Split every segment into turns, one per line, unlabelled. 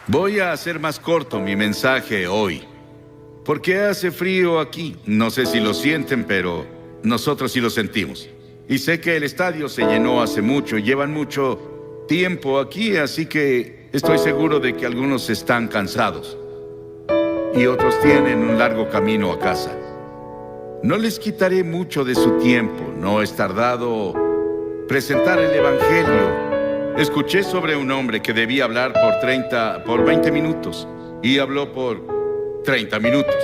Voy a hacer más corto mi mensaje hoy, porque hace frío aquí. No sé si lo sienten, pero nosotros sí lo sentimos. Y sé que el estadio se llenó hace mucho y llevan mucho tiempo aquí, así que estoy seguro de que algunos están cansados y otros tienen un largo camino a casa. No les quitaré mucho de su tiempo. No es tardado presentar el Evangelio. Escuché sobre un hombre que debía hablar por 20 minutos y habló por 30 minutos.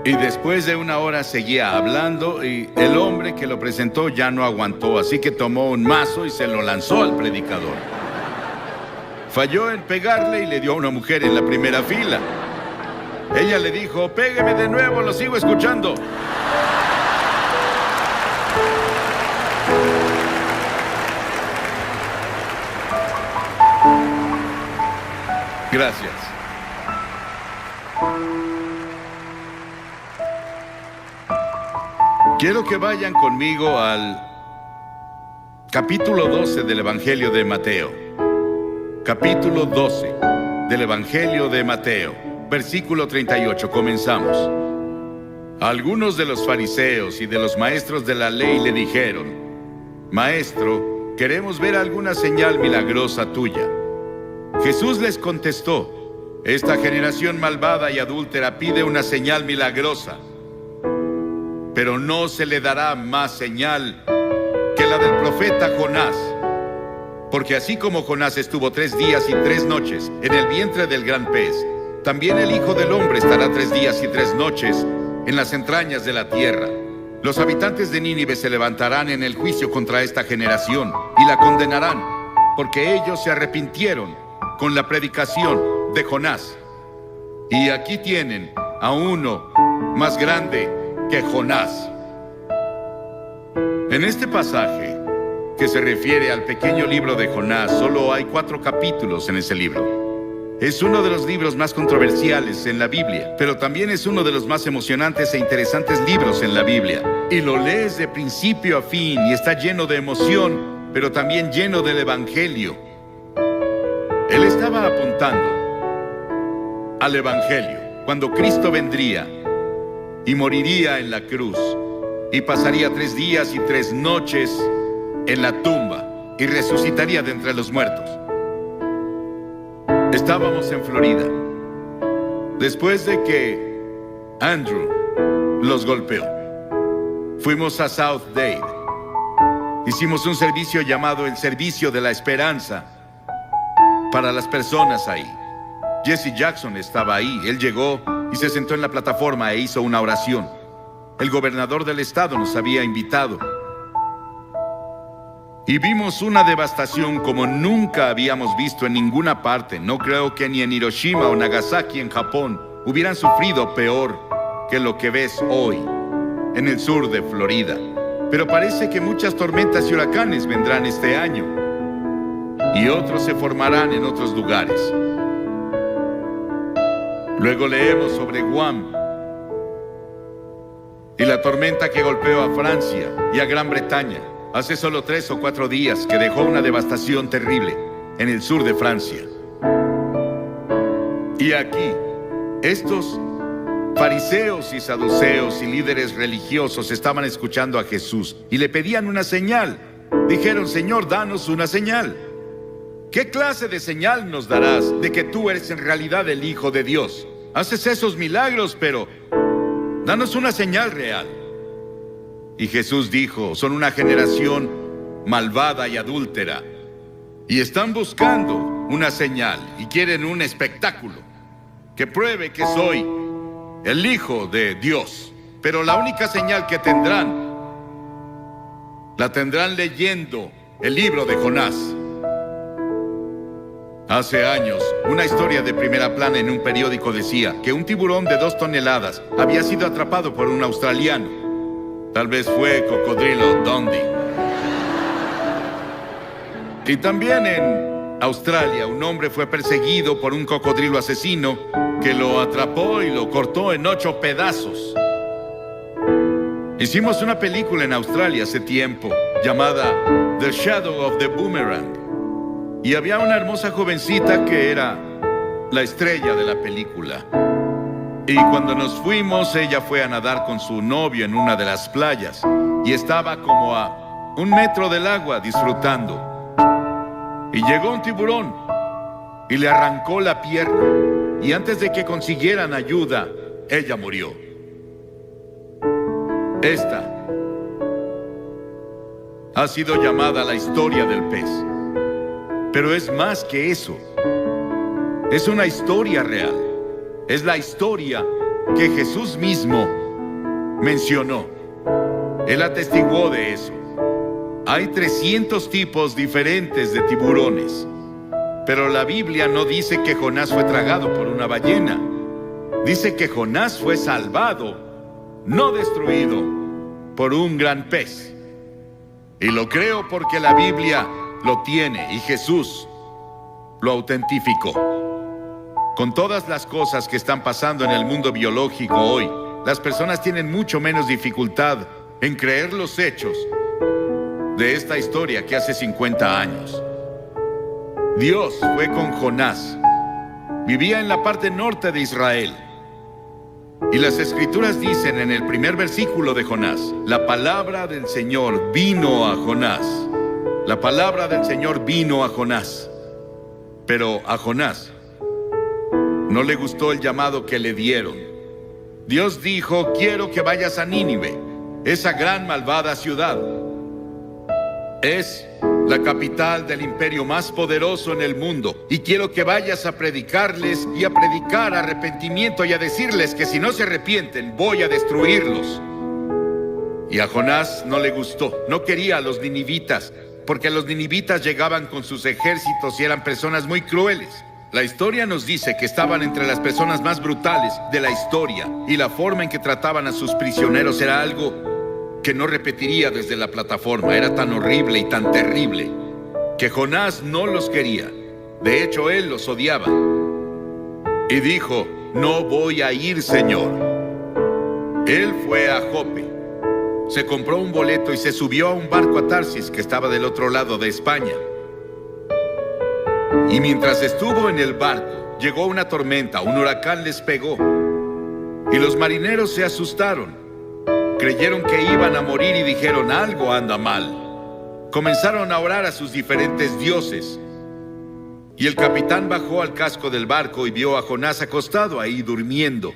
Y después de una hora seguía hablando y el hombre que lo presentó ya no aguantó, así que tomó un mazo y se lo lanzó al predicador. Falló en pegarle y le dio a una mujer en la primera fila. Ella le dijo: "Pégueme de nuevo, lo sigo escuchando". Gracias. Quiero que vayan conmigo al capítulo 12 del Evangelio de Mateo. Capítulo 12 del Evangelio de Mateo, versículo 38. Comenzamos. Algunos de los fariseos y de los maestros de la ley le dijeron: "Maestro, queremos ver alguna señal milagrosa tuya". Jesús les contestó: "Esta generación malvada y adúltera pide una señal milagrosa, pero no se le dará más señal que la del profeta Jonás. Porque así como Jonás estuvo 3 días y 3 noches en el vientre del gran pez, también el Hijo del Hombre estará 3 días y 3 noches en las entrañas de la tierra. Los habitantes de Nínive se levantarán en el juicio contra esta generación y la condenarán, porque ellos se arrepintieron con la predicación de Jonás. Y aquí tienen a uno más grande que Jonás". En este pasaje, que se refiere al pequeño libro de Jonás, solo hay 4 capítulos en ese libro. Es uno de los libros más controversiales en la Biblia, pero también es uno de los más emocionantes e interesantes libros en la Biblia. Y lo lees de principio a fin y está lleno de emoción, pero también lleno del Evangelio. Él estaba apuntando al Evangelio, cuando Cristo vendría y moriría en la cruz y pasaría 3 días y 3 noches en la tumba y resucitaría de entre los muertos. Estábamos en Florida después de que Andrew los golpeó. Fuimos a South Dade. Hicimos un servicio llamado el Servicio de la Esperanza para las personas ahí. Jesse Jackson estaba ahí. Él llegó y se sentó en la plataforma e hizo una oración. El gobernador del estado nos había invitado. Y vimos una devastación como nunca habíamos visto en ninguna parte. No creo que ni en Hiroshima o Nagasaki en Japón hubieran sufrido peor que lo que ves hoy en el sur de Florida. Pero parece que muchas tormentas y huracanes vendrán este año, y otros se formarán en otros lugares. Luego leemos sobre Guam y la tormenta que golpeó a Francia y a Gran Bretaña hace solo 3 o 4 días, que dejó una devastación terrible en el sur de Francia. Y aquí, estos fariseos y saduceos y líderes religiosos estaban escuchando a Jesús y le pedían una señal. Dijeron: "Señor, danos una señal. ¿Qué clase de señal nos darás de que tú eres en realidad el Hijo de Dios? Haces esos milagros, pero danos una señal real". Y Jesús dijo: "Son una generación malvada y adúltera, y están buscando una señal y quieren un espectáculo que pruebe que soy el Hijo de Dios. Pero la única señal que tendrán, la tendrán leyendo el libro de Jonás". Hace años, una historia de primera plana en un periódico decía que un tiburón de 2 toneladas había sido atrapado por un australiano. Tal vez fue Cocodrilo Dundee. Y también en Australia, un hombre fue perseguido por un cocodrilo asesino que lo atrapó y lo cortó en 8 pedazos. Hicimos una película en Australia hace tiempo llamada The Shadow of the Boomerang. Y había una hermosa jovencita que era la estrella de la película. Y cuando nos fuimos, ella fue a nadar con su novio en una de las playas. Y estaba como a 1 metro del agua disfrutando. Y llegó un tiburón y le arrancó la pierna. Y antes de que consiguieran ayuda, ella murió. Esta ha sido llamada la historia del pez. Pero es más que eso. Es una historia real. Es la historia que Jesús mismo mencionó. Él atestiguó de eso. Hay 300 tipos diferentes de tiburones. Pero la Biblia no dice que Jonás fue tragado por una ballena. Dice que Jonás fue salvado, no destruido, por un gran pez. Y lo creo porque la Biblia lo tiene y Jesús lo autentificó. Con todas las cosas que están pasando en el mundo biológico hoy, las personas tienen mucho menos dificultad en creer los hechos de esta historia que hace 50 años. Dios fue con Jonás. Vivía en la parte norte de Israel. Y las Escrituras dicen en el primer versículo de Jonás: la palabra del Señor vino a Jonás. La palabra del Señor vino a Jonás. Pero a Jonás no le gustó el llamado que le dieron. Dios dijo: quiero que vayas a Nínive, esa gran malvada ciudad. Es la capital del imperio más poderoso en el mundo. Y quiero que vayas a predicarles y a predicar arrepentimiento y a decirles que si no se arrepienten, voy a destruirlos. Y a Jonás no le gustó. No quería a los ninivitas, porque los ninivitas llegaban con sus ejércitos y eran personas muy crueles. La historia nos dice que estaban entre las personas más brutales de la historia, y la forma en que trataban a sus prisioneros era algo que no repetiría desde la plataforma. Era tan horrible y tan terrible que Jonás no los quería. De hecho, él los odiaba. Y dijo: no voy a ir, Señor. Él fue a Jope, se compró un boleto y se subió a un barco a Tarsis, que estaba del otro lado de España. Y mientras estuvo en el barco, llegó una tormenta, un huracán les pegó. Y los marineros se asustaron. Creyeron que iban a morir y dijeron: algo anda mal. Comenzaron a orar a sus diferentes dioses. Y el capitán bajó al casco del barco y vio a Jonás acostado ahí durmiendo.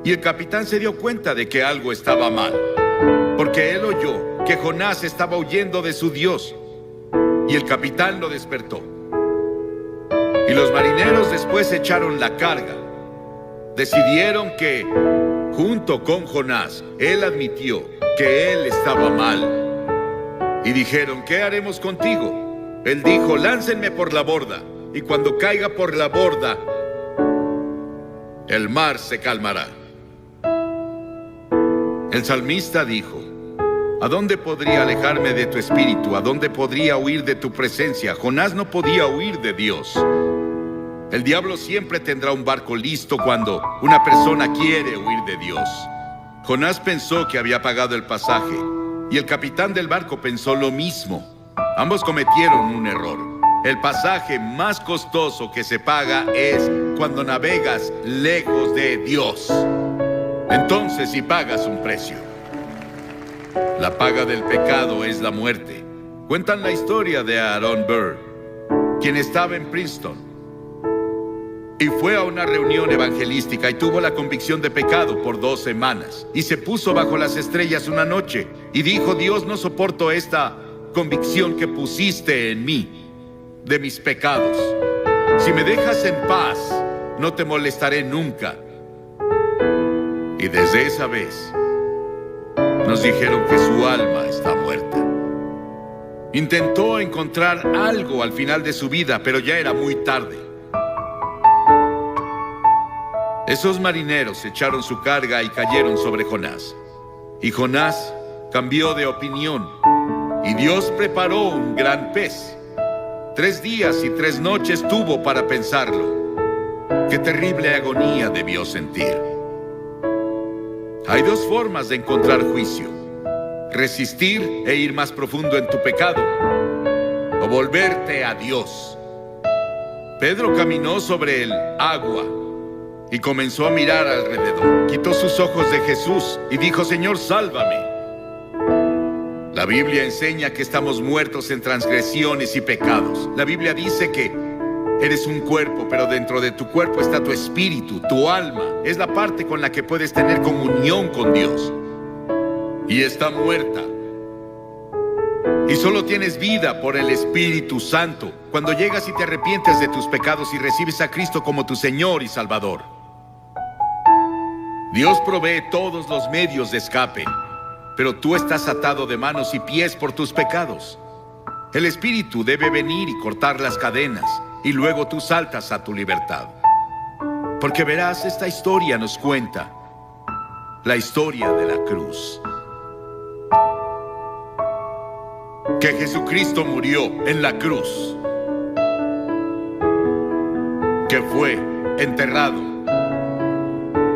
Y el capitán se dio cuenta de que algo estaba mal, porque él oyó que Jonás estaba huyendo de su Dios. Y el capitán lo despertó. Y los marineros después echaron la carga. Decidieron que, junto con Jonás, él admitió que él estaba mal. Y dijeron: ¿qué haremos contigo? Él dijo: láncenme por la borda, y cuando caiga por la borda, el mar se calmará. El salmista dijo: ¿a dónde podría alejarme de tu espíritu? ¿A dónde podría huir de tu presencia? Jonás no podía huir de Dios. El diablo siempre tendrá un barco listo cuando una persona quiere huir de Dios. Jonás pensó que había pagado el pasaje, y el capitán del barco pensó lo mismo. Ambos cometieron un error. El pasaje más costoso que se paga es cuando navegas lejos de Dios. Entonces sí pagas un precio. La paga del pecado es la muerte. Cuentan la historia de Aaron Burr, quien estaba en Princeton y fue a una reunión evangelística y tuvo la convicción de pecado por 2 semanas. Y se puso bajo las estrellas una noche y dijo: Dios, no soporto esta convicción que pusiste en mí de mis pecados. Si me dejas en paz, no te molestaré nunca. Y desde esa vez nos dijeron que su alma está muerta. Intentó encontrar algo al final de su vida, pero ya era muy tarde. Esos marineros echaron su carga y cayeron sobre Jonás. Y Jonás cambió de opinión, y Dios preparó un gran pez. 3 días y 3 noches tuvo para pensarlo. Qué terrible agonía debió sentir. Hay 2 formas de encontrar juicio: resistir e ir más profundo en tu pecado, o volverte a Dios. Pedro caminó sobre el agua y comenzó a mirar alrededor. Quitó sus ojos de Jesús y dijo: Señor, sálvame. La Biblia enseña que estamos muertos en transgresiones y pecados. La Biblia dice que eres un cuerpo, pero dentro de tu cuerpo está tu espíritu, tu alma. Es la parte con la que puedes tener comunión con Dios. Y está muerta. Y solo tienes vida por el Espíritu Santo cuando llegas y te arrepientes de tus pecados y recibes a Cristo como tu Señor y Salvador. Dios provee todos los medios de escape, pero tú estás atado de manos y pies por tus pecados. El Espíritu debe venir y cortar las cadenas, y luego tú saltas a tu libertad. Porque verás, esta historia nos cuenta la historia de la cruz. Que Jesucristo murió en la cruz, que fue enterrado,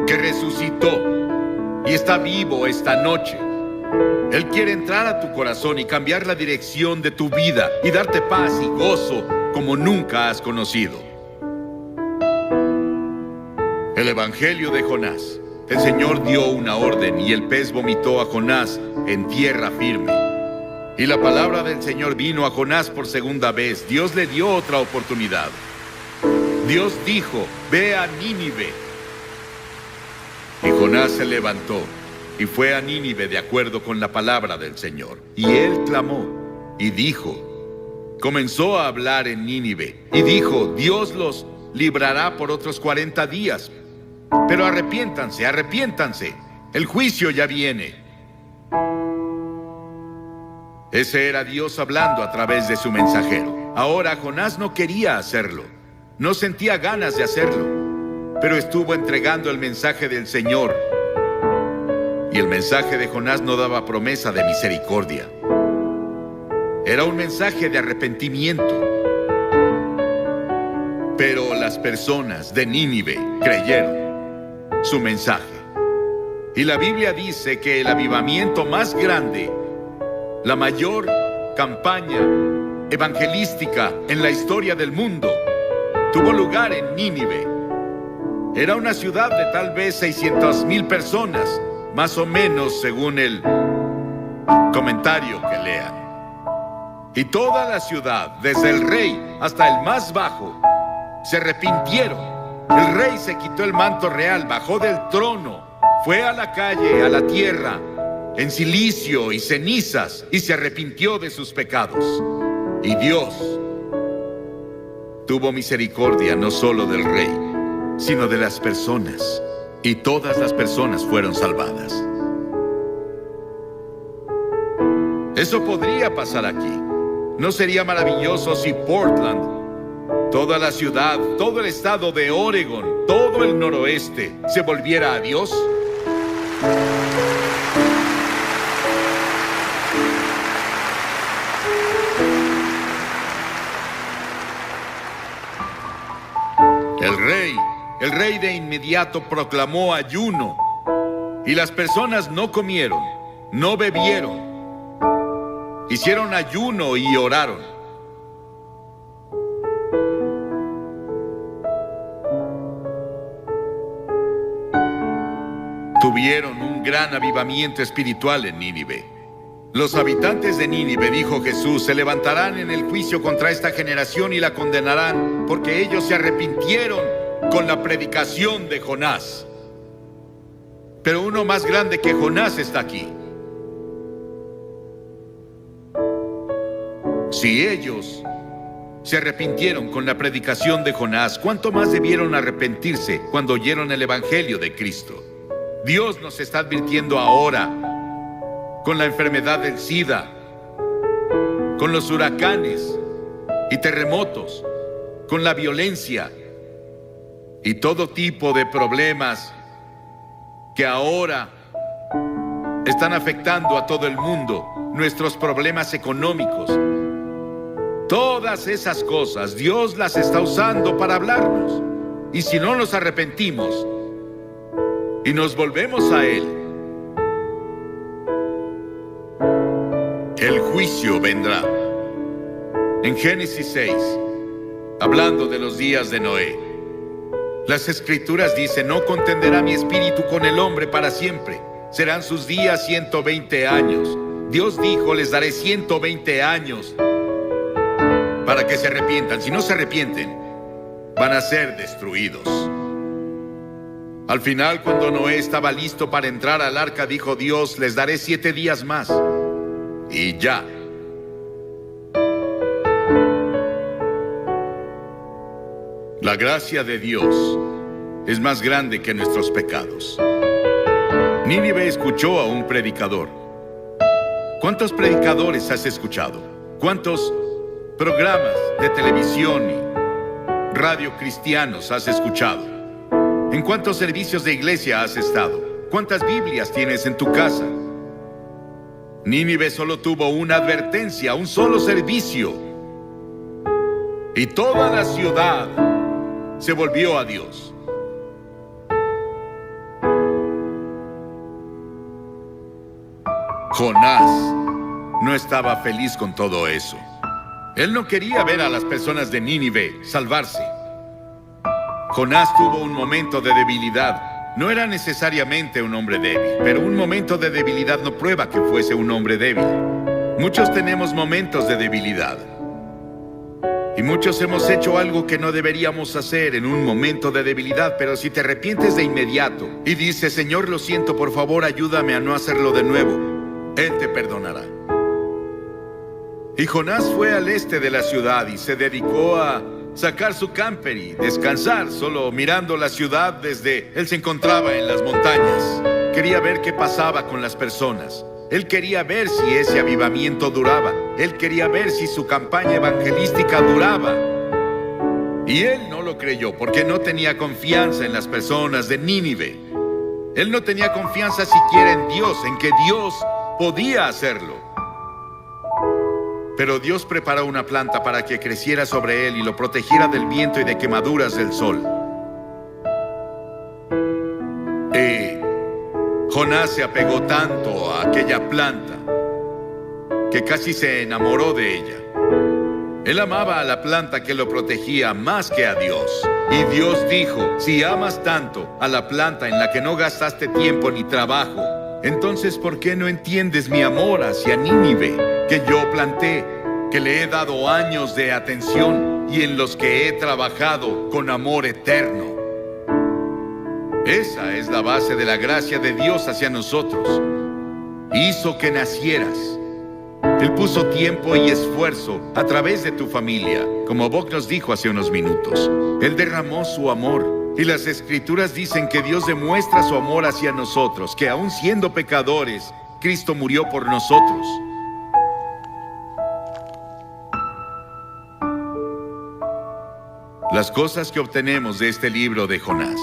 que resucitó y está vivo esta noche. Él quiere entrar a tu corazón y cambiar la dirección de tu vida y darte paz y gozo como nunca has conocido. El Evangelio de Jonás. El Señor dio una orden y el pez vomitó a Jonás en tierra firme. Y la palabra del Señor vino a Jonás por segunda vez. Dios le dio otra oportunidad. Dios dijo: ve a Nínive. Y Jonás se levantó y fue a Nínive de acuerdo con la palabra del Señor. Y él clamó y dijo, comenzó a hablar en Nínive y dijo: Dios los librará por otros 40 días. Pero arrepiéntanse, arrepiéntanse. El juicio ya viene. Ese era Dios hablando a través de su mensajero. Ahora Jonás no quería hacerlo. No sentía ganas de hacerlo. Pero estuvo entregando el mensaje del Señor. Y el mensaje de Jonás no daba promesa de misericordia. Era un mensaje de arrepentimiento. Pero las personas de Nínive creyeron su mensaje. Y la Biblia dice que el avivamiento más grande, la mayor campaña evangelística en la historia del mundo, tuvo lugar en Nínive. Era una ciudad de tal vez 600,000 personas, más o menos según el comentario que lean. Y toda la ciudad, desde el rey hasta el más bajo, se arrepintieron. El rey se quitó el manto real, bajó del trono, fue a la calle, a la tierra, en cilicio y cenizas, y se arrepintió de sus pecados. Y Dios tuvo misericordia no solo del rey, sino de las personas, y todas las personas fueron salvadas. Eso podría pasar aquí. ¿No sería maravilloso si Portland, toda la ciudad, todo el estado de Oregon, todo el noroeste, se volviera a Dios? El rey de inmediato proclamó ayuno, y las personas no comieron, no bebieron, hicieron ayuno y oraron. Tuvieron un gran avivamiento espiritual en Nínive. Los habitantes de Nínive, dijo Jesús, se levantarán en el juicio contra esta generación y la condenarán, porque ellos se arrepintieron con la predicación de Jonás. Pero uno más grande que Jonás está aquí. Si ellos se arrepintieron con la predicación de Jonás, ¿cuánto más debieron arrepentirse cuando oyeron el Evangelio de Cristo? Dios nos está advirtiendo ahora con la enfermedad del SIDA, con los huracanes y terremotos, con la violencia y todo tipo de problemas que ahora están afectando a todo el mundo, nuestros problemas económicos. Todas esas cosas Dios las está usando para hablarnos. Y si no nos arrepentimos y nos volvemos a Él, el juicio vendrá. En Génesis 6, hablando de los días de Noé, las Escrituras dicen: no contenderá mi espíritu con el hombre para siempre. Serán sus días 120 años. Dios dijo: les daré 120 años para que se arrepientan. Si no se arrepienten, van a ser destruidos. Al final, cuando Noé estaba listo para entrar al arca, dijo Dios: les daré 7 días más. Y ya. La gracia de Dios es más grande que nuestros pecados. Nínive escuchó a un predicador. ¿Cuántos predicadores has escuchado? ¿Cuántos programas de televisión y radio cristianos has escuchado? ¿En cuántos servicios de iglesia has estado? ¿Cuántas Biblias tienes en tu casa? Nínive solo tuvo una advertencia, un solo servicio. Y toda la ciudad se volvió a Dios. Jonás no estaba feliz con todo eso. Él no quería ver a las personas de Nínive salvarse. Jonás tuvo un momento de debilidad. No era necesariamente un hombre débil, pero un momento de debilidad no prueba que fuese un hombre débil. Muchos tenemos momentos de debilidad. Y muchos hemos hecho algo que no deberíamos hacer en un momento de debilidad, pero si te arrepientes de inmediato y dices: Señor, lo siento, por favor, ayúdame a no hacerlo de nuevo, Él te perdonará. Y Jonás fue al este de la ciudad y se dedicó a sacar su camper y descansar, solo mirando la ciudad desde él se encontraba en las montañas. Quería ver qué pasaba con las personas. Él quería ver si ese avivamiento duraba. Él quería ver si su campaña evangelística duraba. Y él no lo creyó porque no tenía confianza en las personas de Nínive. Él no tenía confianza siquiera en Dios, en que Dios podía hacerlo. Pero Dios preparó una planta para que creciera sobre él y lo protegiera del viento y de quemaduras del sol. Jonás se apegó tanto a aquella planta que casi se enamoró de ella. Él amaba a la planta que lo protegía más que a Dios. Y Dios dijo: si amas tanto a la planta en la que no gastaste tiempo ni trabajo, entonces ¿por qué no entiendes mi amor hacia Nínive, que yo planté, que le he dado años de atención y en los que he trabajado con amor eterno? Esa es la base de la gracia de Dios hacia nosotros. Hizo que nacieras. Él puso tiempo y esfuerzo a través de tu familia, como Bob nos dijo hace unos minutos. Él derramó su amor. Y las Escrituras dicen que Dios demuestra su amor hacia nosotros, que aún siendo pecadores, Cristo murió por nosotros. Las cosas que obtenemos de este libro de Jonás.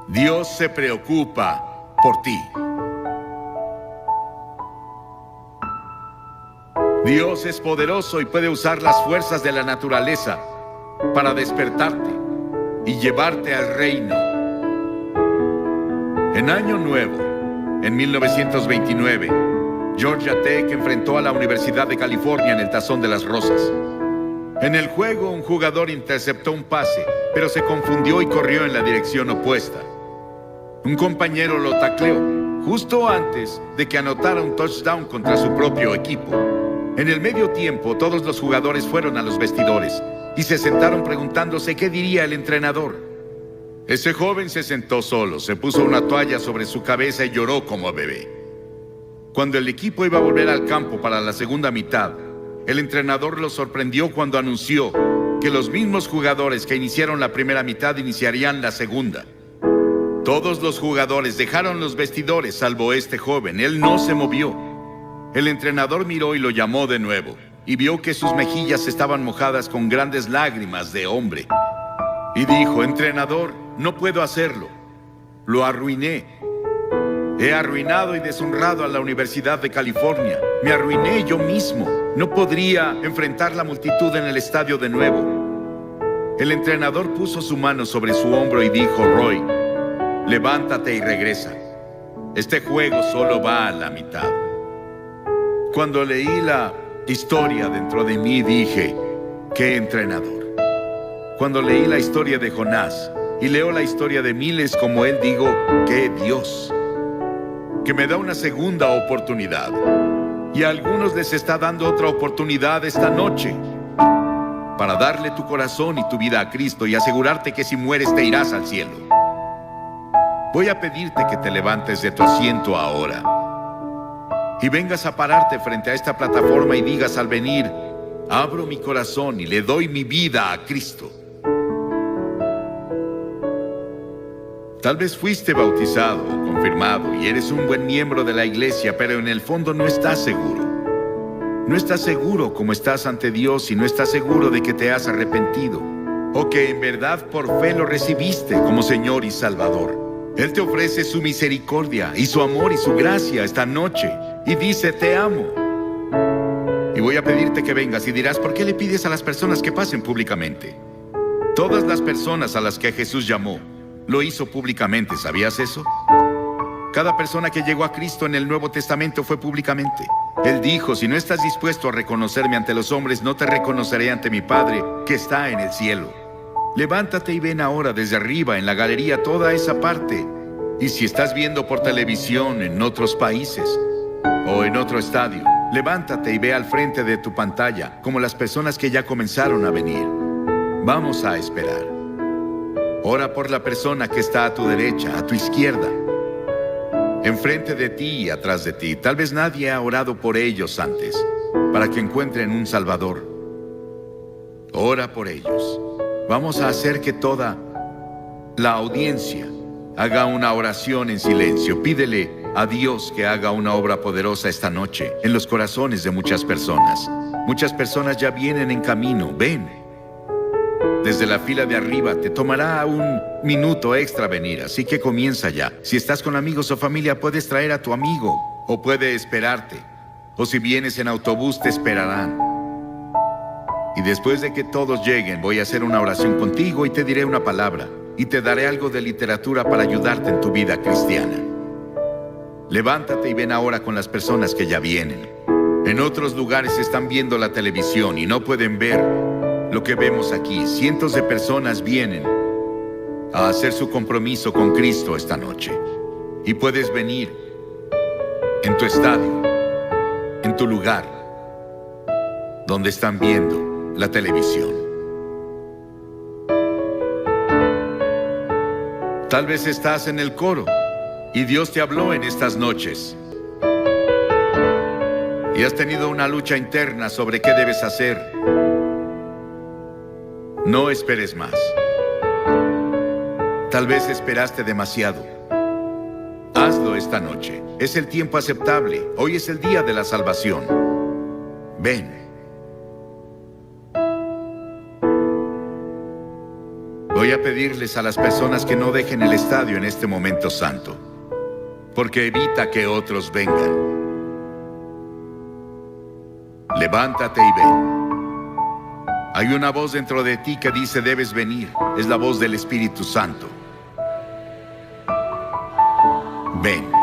Dios se preocupa por ti. Dios es poderoso y puede usar las fuerzas de la naturaleza para despertarte y llevarte al reino. En Año Nuevo, en 1929, Georgia Tech enfrentó a la Universidad de California en el Tazón de las Rosas. En el juego, un jugador interceptó un pase, pero se confundió y corrió en la dirección opuesta. Un compañero lo tacleó justo antes de que anotara un touchdown contra su propio equipo. En el medio tiempo, todos los jugadores fueron a los vestidores y se sentaron preguntándose qué diría el entrenador. Ese joven se sentó solo, se puso una toalla sobre su cabeza y lloró como bebé. Cuando el equipo iba a volver al campo para la segunda mitad, el entrenador lo sorprendió cuando anunció que los mismos jugadores que iniciaron la primera mitad iniciarían la segunda. Todos los jugadores dejaron los vestidores, salvo este joven. Él no se movió. El entrenador miró y lo llamó de nuevo, y vio que sus mejillas estaban mojadas con grandes lágrimas de hombre. Y dijo: entrenador, no puedo hacerlo. Lo arruiné. He arruinado y deshonrado a la Universidad de California. Me arruiné yo mismo. No podría enfrentar la multitud en el estadio de nuevo. El entrenador puso su mano sobre su hombro y dijo: Roy, levántate y regresa. Este juego solo va a la mitad. Cuando leí la historia dentro de mí dije, ¡qué entrenador! Cuando leí la historia de Jonás y leo la historia de miles como él, digo, ¡qué Dios! Que me da una segunda oportunidad. Y a algunos les está dando otra oportunidad esta noche para darle tu corazón y tu vida a Cristo y asegurarte que si mueres te irás al cielo. Voy a pedirte que te levantes de tu asiento ahora y vengas a pararte frente a esta plataforma y digas al venir, abro mi corazón y le doy mi vida a Cristo. Tal vez fuiste bautizado o confirmado y eres un buen miembro de la iglesia, pero en el fondo no estás seguro. No estás seguro cómo estás ante Dios y no estás seguro de que te has arrepentido o que en verdad por fe lo recibiste como Señor y Salvador. Él te ofrece su misericordia y su amor y su gracia esta noche y dice, te amo. Y voy a pedirte que vengas y dirás, ¿por qué le pides a las personas que pasen públicamente? Todas las personas a las que Jesús llamó, lo hizo públicamente, ¿sabías eso? Cada persona que llegó a Cristo en el Nuevo Testamento fue públicamente. Él dijo, si no estás dispuesto a reconocerme ante los hombres, no te reconoceré ante mi Padre que está en el cielo. Levántate y ven ahora desde arriba, en la galería, toda esa parte. Y si estás viendo por televisión en otros países o en otro estadio, levántate y ve al frente de tu pantalla, como las personas que ya comenzaron a venir. Vamos a esperar. Ora por la persona que está a tu derecha, a tu izquierda, enfrente de ti y atrás de ti. Tal vez nadie ha orado por ellos antes, para que encuentren un Salvador. Ora por ellos. Vamos a hacer que toda la audiencia haga una oración en silencio. Pídele a Dios que haga una obra poderosa esta noche en los corazones de muchas personas. Muchas personas ya vienen en camino. Ven. Desde la fila de arriba te tomará un minuto extra venir, así que comienza ya. Si estás con amigos o familia, puedes traer a tu amigo o puede esperarte. O si vienes en autobús, te esperarán. Y después de que todos lleguen, voy a hacer una oración contigo y te diré una palabra. Y te daré algo de literatura para ayudarte en tu vida cristiana. Levántate y ven ahora con las personas que ya vienen. En otros lugares están viendo la televisión y no pueden ver lo que vemos aquí. Cientos de personas vienen a hacer su compromiso con Cristo esta noche. Y puedes venir en tu estadio, en tu lugar, donde están viendo la televisión. Tal vez estás en el coro y Dios te habló en estas noches. Y has tenido una lucha interna sobre qué debes hacer. No esperes más. Tal vez esperaste demasiado. Hazlo esta noche. Es el tiempo aceptable. Hoy es el día de la salvación. Ven. Voy a pedirles a las personas que no dejen el estadio en este momento santo, porque evita que otros vengan. Levántate y ven. Hay una voz dentro de ti que dice debes venir. Es la voz del Espíritu Santo. Ven.